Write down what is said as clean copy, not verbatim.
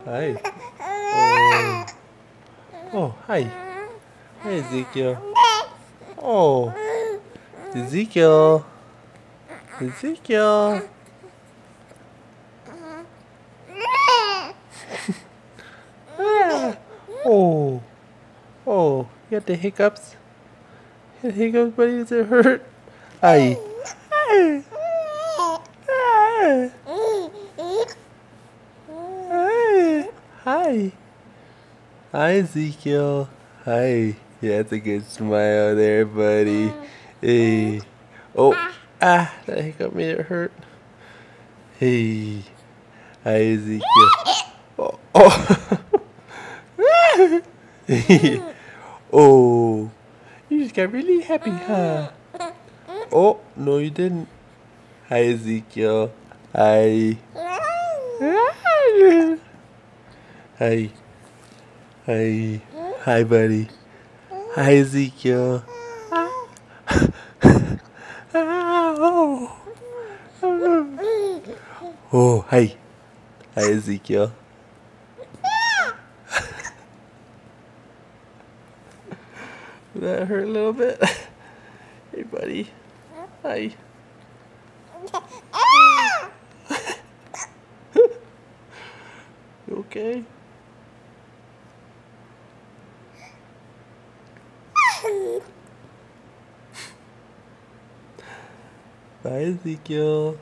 Hi. Oh. Oh, hi. Hi, Ezekiel. Oh, Ezekiel. Ezekiel. Ah. Oh. Oh, you got the hiccups? You got hiccups, buddy? Does it hurt? Hi. Hi. Hi. Hi. Hi, Ezekiel. Hi. Yeah, that's a good smile there, buddy. Hey. Oh. Ah, that hiccup made it hurt. Hey. Hi, Ezekiel. Oh. Oh. Oh. You just got really happy, huh? Oh, no, you didn't. Hi, Ezekiel. Hi. Hi. Hi. Hi, buddy. Hi, Ezekiel. Oh. Oh, hi. Hi, Ezekiel. Did that hurt a little bit? Hey, buddy. Hi. You okay? Bye, Ezekiel.